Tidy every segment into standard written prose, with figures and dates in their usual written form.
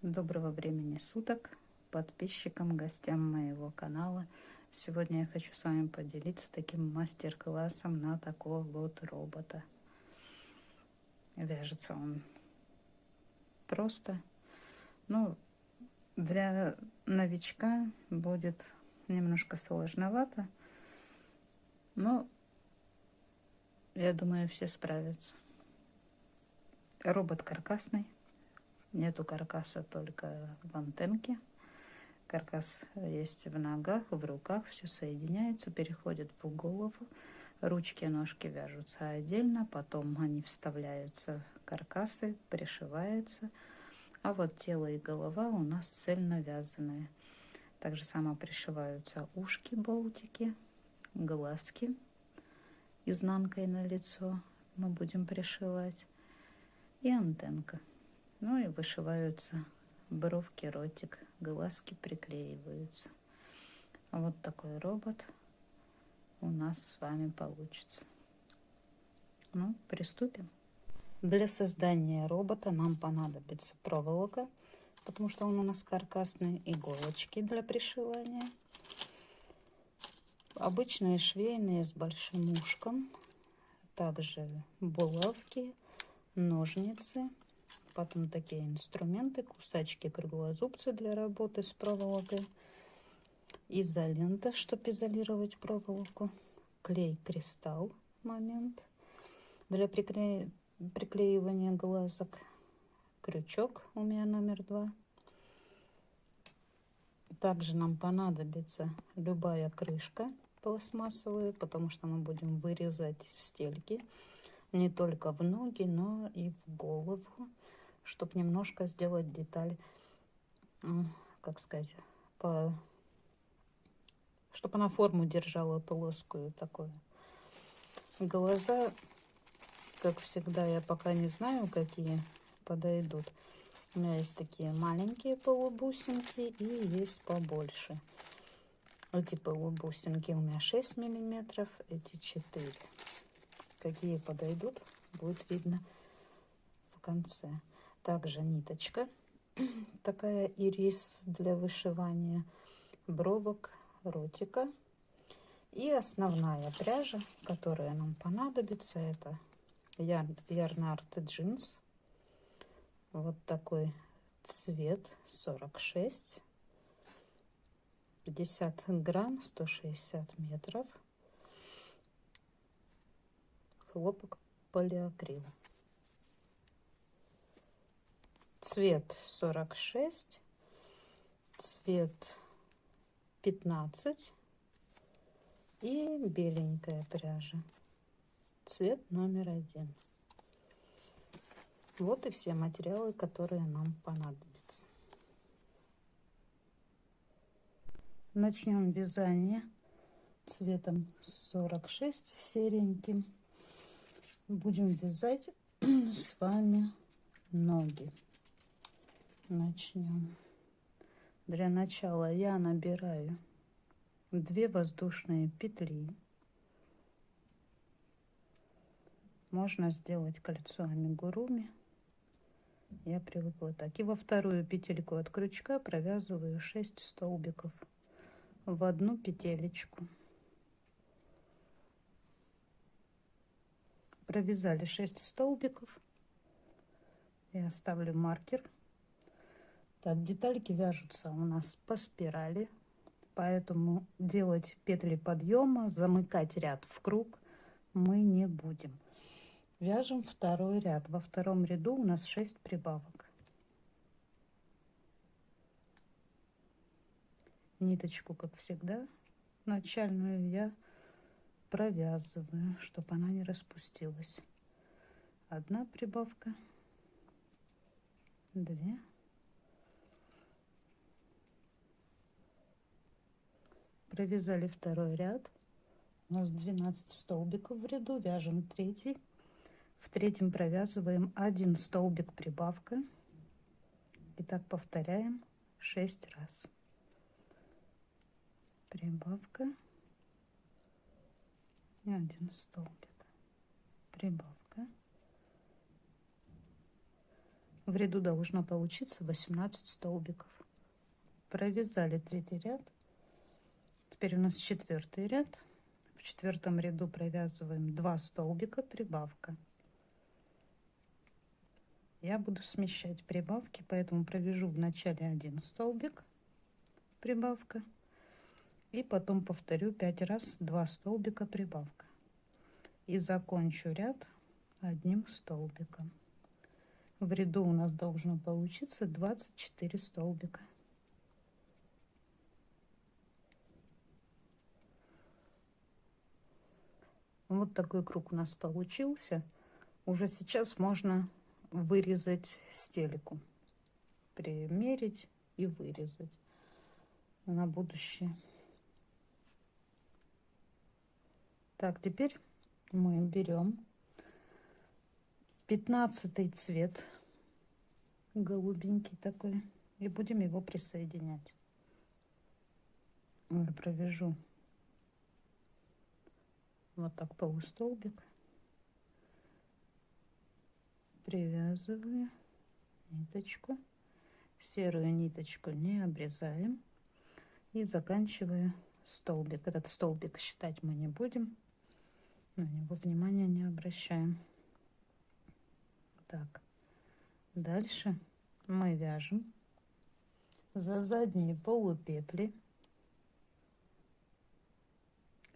Доброго времени суток подписчикам, гостям моего канала. Сегодня я хочу с вами поделиться таким мастер-классом на такого вот робота. Вяжется он просто. Ну, для новичка будет немножко сложновато, но я думаю, все справятся. Робот каркасный. Нету каркаса только в антенке. Каркас есть в ногах, в руках, все соединяется, переходит в голову. Ручки, ножки вяжутся отдельно, потом они вставляются в каркасы, пришиваются. А вот тело и голова у нас цельно вязаные. Также само пришиваются ушки, болтики, глазки изнанкой на лицо мы будем пришивать. И антенка. Ну и вышиваются бровки, ротик, глазки приклеиваются. Вот такой робот у нас с вами получится. Ну, приступим. Для создания робота нам понадобится проволока, потому что он у нас каркасный, иголочки для пришивания, обычные швейные с большим ушком, также булавки, ножницы, потом такие инструменты, кусачки, круглозубцы для работы с проволокой, изолента, чтобы изолировать проволоку, клей кристалл момент для приклеивания глазок, крючок у меня номер 2. Также нам понадобится любая крышка пластмассовая, потому что мы будем вырезать стельки не только в ноги, но и в голову, чтобы немножко сделать деталь, как сказать, чтобы она форму держала плоскую такую. Глаза, как всегда, я пока не знаю, какие подойдут. У меня есть такие маленькие полубусинки и есть побольше. Эти полубусинки у меня 6 миллиметров, эти 4. Какие подойдут, будет видно в конце. Также ниточка такая ирис для вышивания бровок, ротика. И основная пряжа, которая нам понадобится, это Ярнард джинс. Вот такой цвет 46, 50 грамм, 160 метров. Хлопок полиакрил. Цвет 46, цвет 15 и беленькая пряжа. Цвет номер 1. Вот и все материалы, которые нам понадобятся. Начнем вязание цветом 46 сереньким. Будем вязать с вами ноги. Начнем. Для начала я набираю 2 воздушные петли. Можно сделать кольцо амигуруми. Я привыкла так. И во вторую петельку от крючка провязываю 6 столбиков в одну петелечку. Провязали 6 столбиков. Я ставлю маркер. Так, детальки вяжутся у нас по спирали, поэтому делать петли подъема, замыкать ряд в круг мы не будем. Вяжем второй ряд. Во втором ряду у нас 6 прибавок. Ниточку, как всегда, начальную я провязываю, чтобы она не распустилась. 1 прибавка, 2, провязали второй ряд. У нас 12 столбиков в ряду. Вяжем 3. В 3 провязываем 1 столбик прибавка. И так повторяем 6 раз. Прибавка и 1 столбик. Прибавка. В ряду должно получиться 18 столбиков. Провязали 3-й ряд. Теперь у нас 4-й ряд. В 4-м ряду провязываем 2 столбика, прибавка. Я буду смещать прибавки, поэтому провяжу в начале 1 столбик, прибавка, и потом повторю 5 раз 2 столбика, прибавка, и закончу ряд 1 столбиком. В ряду у нас должно получиться 24 столбика. Вот такой круг у нас получился. Уже сейчас можно вырезать стельку, примерить и вырезать на будущее. Так, теперь мы берем 15-й цвет, голубенький такой, и будем его присоединять. Я провяжу вот так полустолбик, привязываю ниточку, серую ниточку не обрезаем и заканчиваю столбик. Этот столбик считать мы не будем, на него внимания не обращаем. Так, дальше мы вяжем за задние полупетли,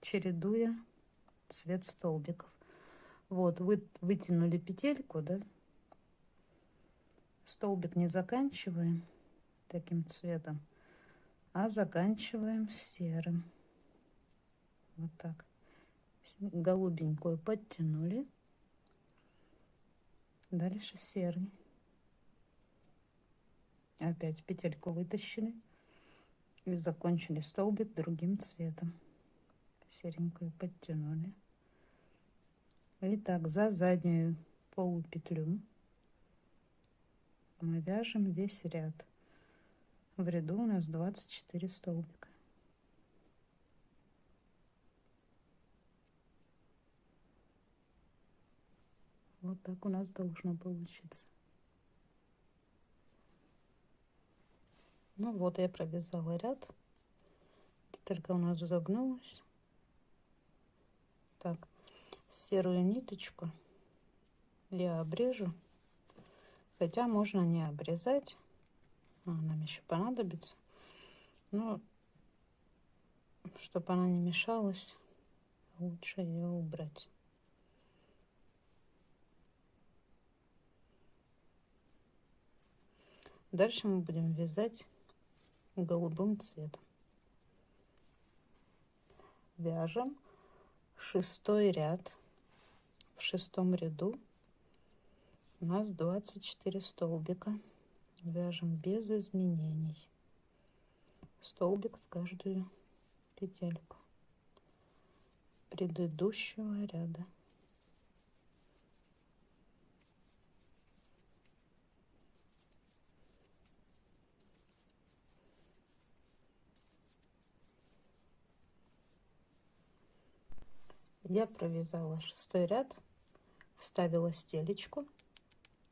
чередуя цвет столбиков. Вот, вытянули петельку, да, столбик не заканчиваем таким цветом, а заканчиваем серым. Вот так. Голубенькую подтянули. Дальше серый. Опять петельку вытащили и закончили столбик другим цветом. Серенькую подтянули. Итак, за заднюю полупетлю мы вяжем весь ряд. В ряду у нас 24 столбика. Вот так у нас должно получиться. Ну вот, я провязала ряд. Петелька у нас загнулась. Так, серую ниточку я обрежу, хотя можно не обрезать, нам еще понадобится, но чтобы она не мешалась, лучше ее убрать. Дальше мы будем вязать голубым цветом. Вяжем 6-й ряд. В 6-м ряду у нас 24 столбика. Вяжем без изменений. Столбик в каждую петельку предыдущего ряда. Я провязала 6-й ряд, вставила стелечку.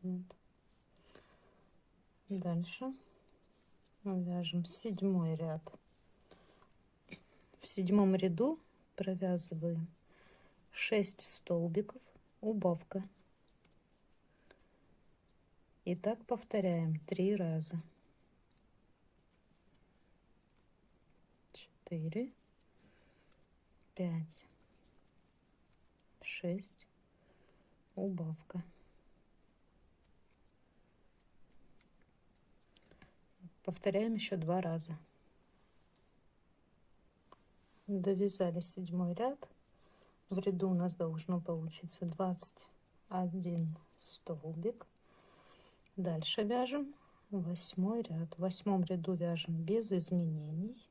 Вот. Дальше вяжем 7-й ряд. В 7-м ряду провязываем 6 столбиков, убавка. И так повторяем 3 раза. 4, 5, 6, убавка. Повторяем еще 2 раза. Довязали 7-й ряд. В ряду у нас должно получиться 21 столбик. Дальше вяжем 8-й ряд. В 8-м ряду вяжем без изменений.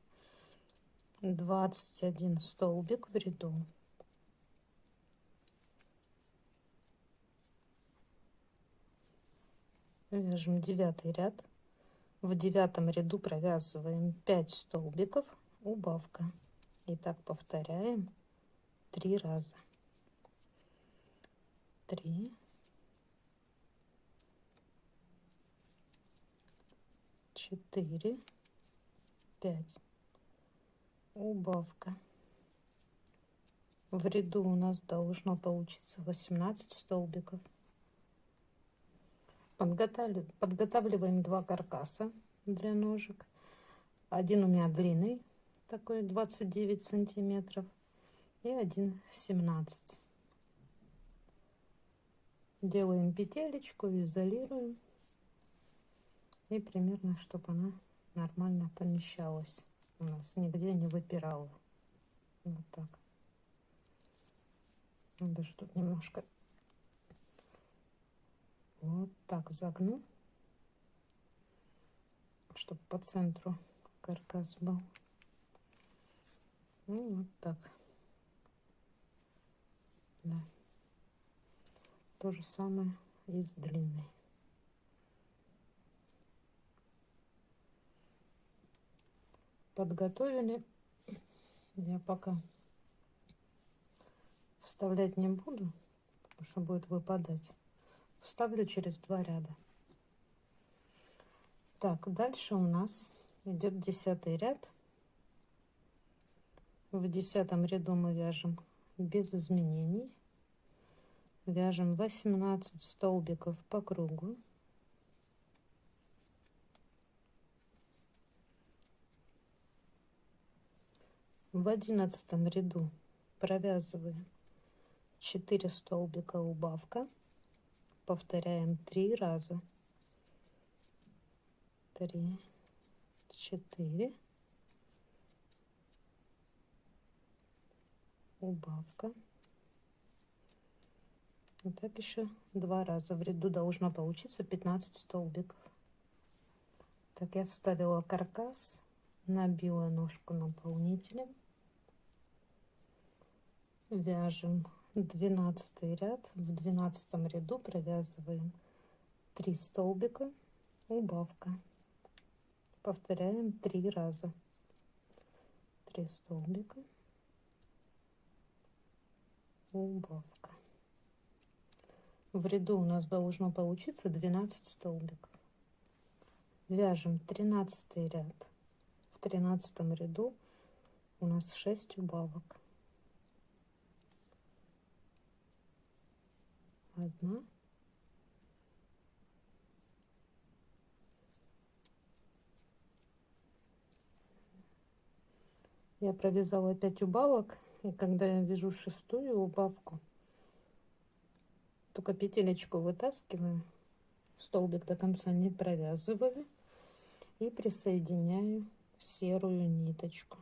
21 столбик в ряду. Вяжем 9-й ряд. В 9-м ряду провязываем 5 столбиков, убавка. И так повторяем 3 раза. 3, 4, 5. Убавка. В ряду у нас должно получиться 18 столбиков. Подготавливаем 2 каркаса для ножек. Один у меня длинный, такой 29 сантиметров, и один 17. Делаем петелечку, изолируем, и примерно, чтобы она нормально помещалась, у нас нигде не выпирала. Вот так. Даже тут немножко вот так загну, чтобы по центру каркас был. Ну, вот так. Да. То же самое и с длиной. Подготовили. Я пока вставлять не буду, потому что будет выпадать. Вставлю через 2 ряда. Так, дальше у нас идет 10-й ряд. В 10-м ряду мы вяжем без изменений. Вяжем 18 столбиков по кругу. В 11-м ряду провязываем 4 столбика убавка. Повторяем 3 раза. 3, 4. Убавка. И так еще 2 раза. В ряду должно получиться 15 столбиков. Так, я вставила каркас, набила ножку наполнителем. Вяжем 12 ряд. В 12 ряду провязываем 3 столбика, убавка. Повторяем 3 раза. 3 столбика, убавка. В ряду у нас должно получиться 12 столбиков. Вяжем 13 ряд. В 13 ряду у нас 6 убавок. 1, я провязала 5 убавок, и когда я вяжу 6-ю убавку, только петелечку вытаскиваю, столбик до конца не провязываю, и присоединяю серую ниточку.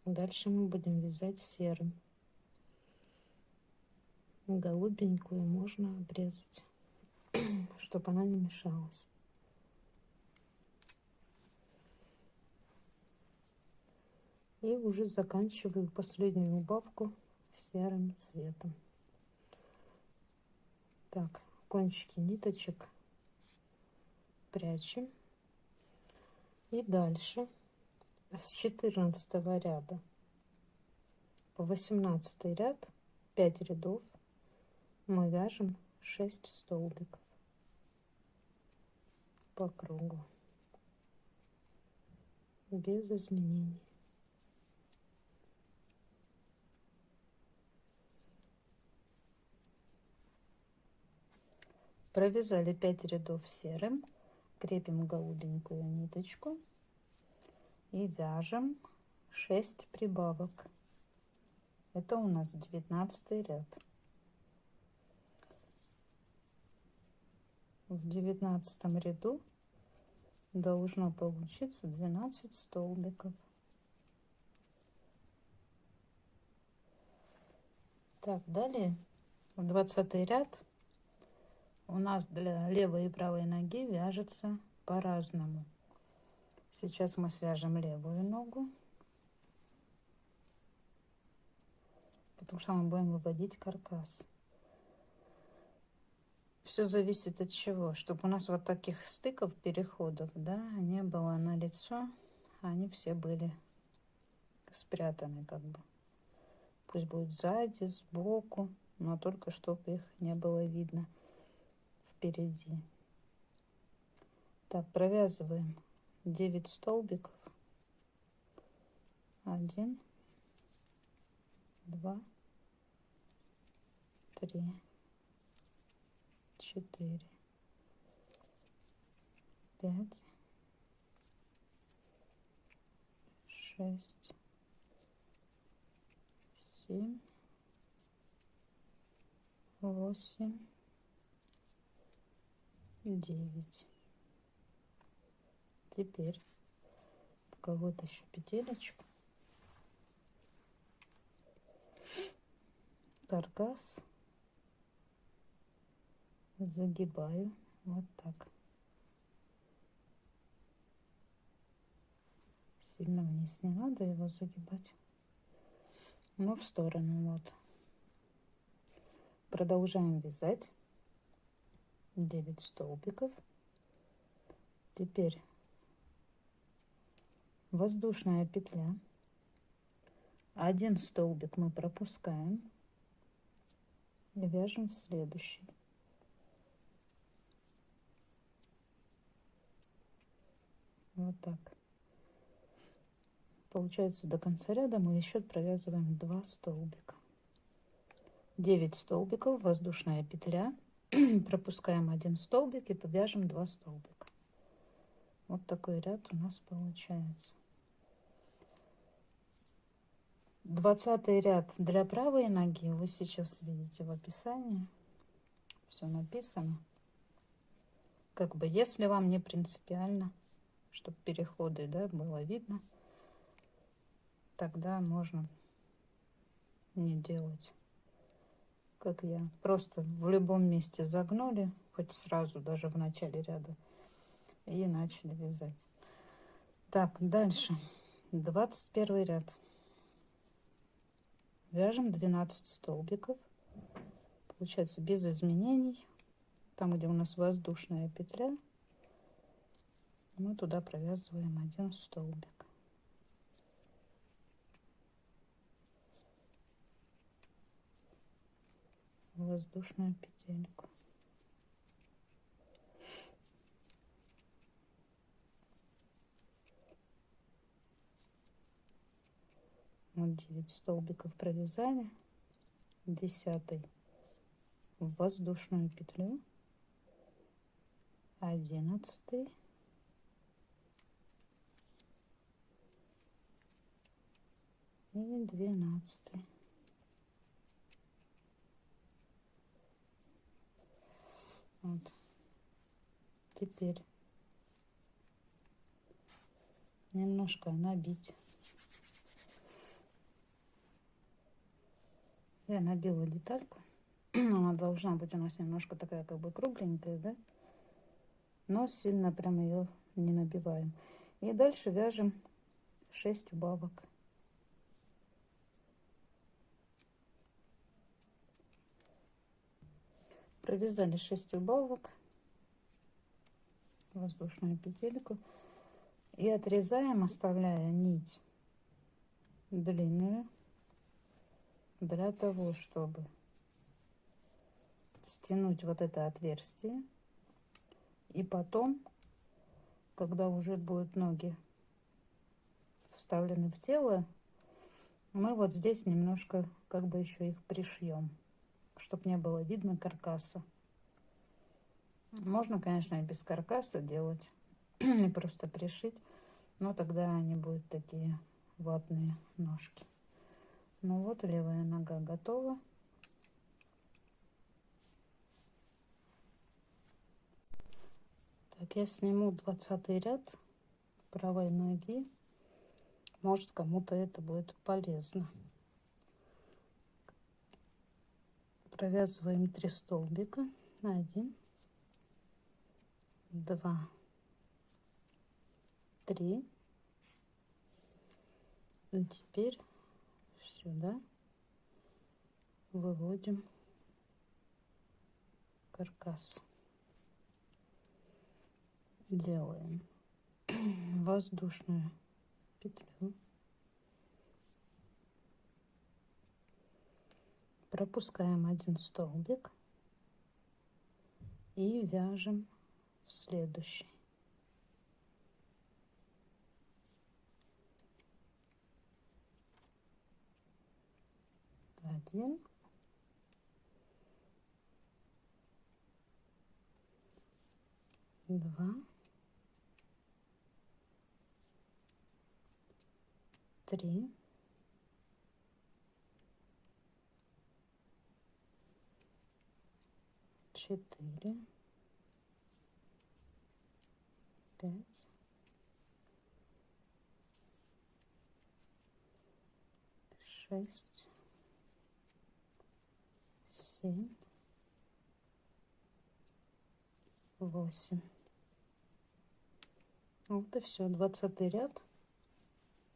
Дальше мы будем вязать серым. Голубенькую можно обрезать, чтобы она не мешалась. И уже заканчиваю последнюю убавку серым цветом. Так, кончики ниточек прячем. И дальше с 14 ряда по 18 ряд 5 рядов мы вяжем 6 столбиков по кругу без изменений. Провязали 5 рядов серым, крепим голубенькую ниточку и вяжем 6 прибавок. Это у нас 19 ряд. В 19 ряду должно получиться 12 столбиков. Так, далее в 20 ряд у нас для левой и правой ноги вяжется по-разному. Сейчас мы свяжем левую ногу, потому что мы будем выводить каркас. Все зависит от чего, чтобы у нас вот таких стыков, переходов, да, не было на лицо, они все были спрятаны как бы. Пусть будет сзади, сбоку, но только чтобы их не было видно впереди. Так, провязываем 9 столбиков. 1, 2, 3, 4, 5, 6, 7, 8, 9. Теперь пока вытащу петелечку, каркас загибаю вот так. Сильно вниз не надо его загибать, но в сторону. Вот. Продолжаем вязать 9 столбиков. Теперь воздушная петля. 1 столбик мы пропускаем и вяжем в следующий. Вот так. Получается, до конца ряда мы еще провязываем 2 столбика. 9 столбиков, воздушная петля. Пропускаем 1 столбик и повяжем 2 столбика. Вот такой ряд у нас получается. 20-й ряд для правой ноги вы сейчас видите в описании. Все написано. Как бы, если вам не принципиально, чтобы переходы, да, было видно, тогда можно не делать, как я. Просто в любом месте загнули, хоть сразу, даже в начале ряда, и начали вязать. Так, дальше. 21 ряд. Вяжем 12 столбиков. Получается без изменений. Там, где у нас воздушная петля, мы туда провязываем 1 столбик. Воздушную петельку. Вот 9 столбиков провязали. 10 в воздушную петлю. 11 и 12. Вот. Теперь немножко набить. Я набила детальку. Она должна быть у нас немножко такая, как бы кругленькая, да? Но сильно прям ее не набиваем. И дальше вяжем 6 убавок. Провязали 6 убавок, воздушную петельку, и отрезаем, оставляя нить длинную для того, чтобы стянуть вот это отверстие. И потом, когда уже будут ноги вставлены в тело, мы вот здесь немножко как бы еще их пришьем, чтобы не было видно каркаса. Можно, конечно, и без каркаса делать, и просто пришить, но тогда они будут такие ватные ножки. Ну вот, левая нога готова. Так, я сниму 20-й ряд правой ноги. Может, кому-то это будет полезно. Провязываем 3 столбика. 1, 2, 3. И теперь сюда выводим каркас. Делаем воздушную петлю. Пропускаем 1 столбик и вяжем в следующий. Один, два, три, четыре, пять, шесть, семь, восемь. Вот и все. 20-й ряд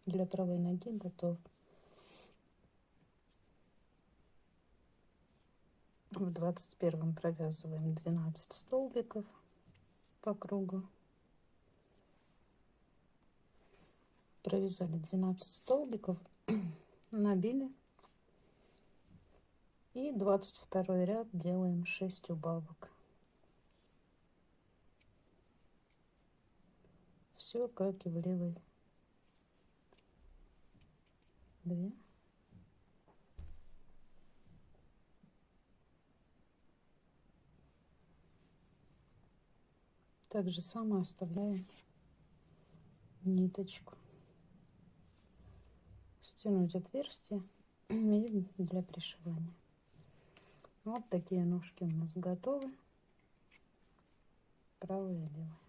для правой ноги готов. В 21-м провязываем 12 столбиков по кругу. Провязали 12 столбиков, набили. И 22 ряд делаем 6 убавок. Все как и в левой. 2. Так же самое оставляем ниточку. Стянуть отверстие и для пришивания. Вот такие ножки у нас готовы. Правая и левая.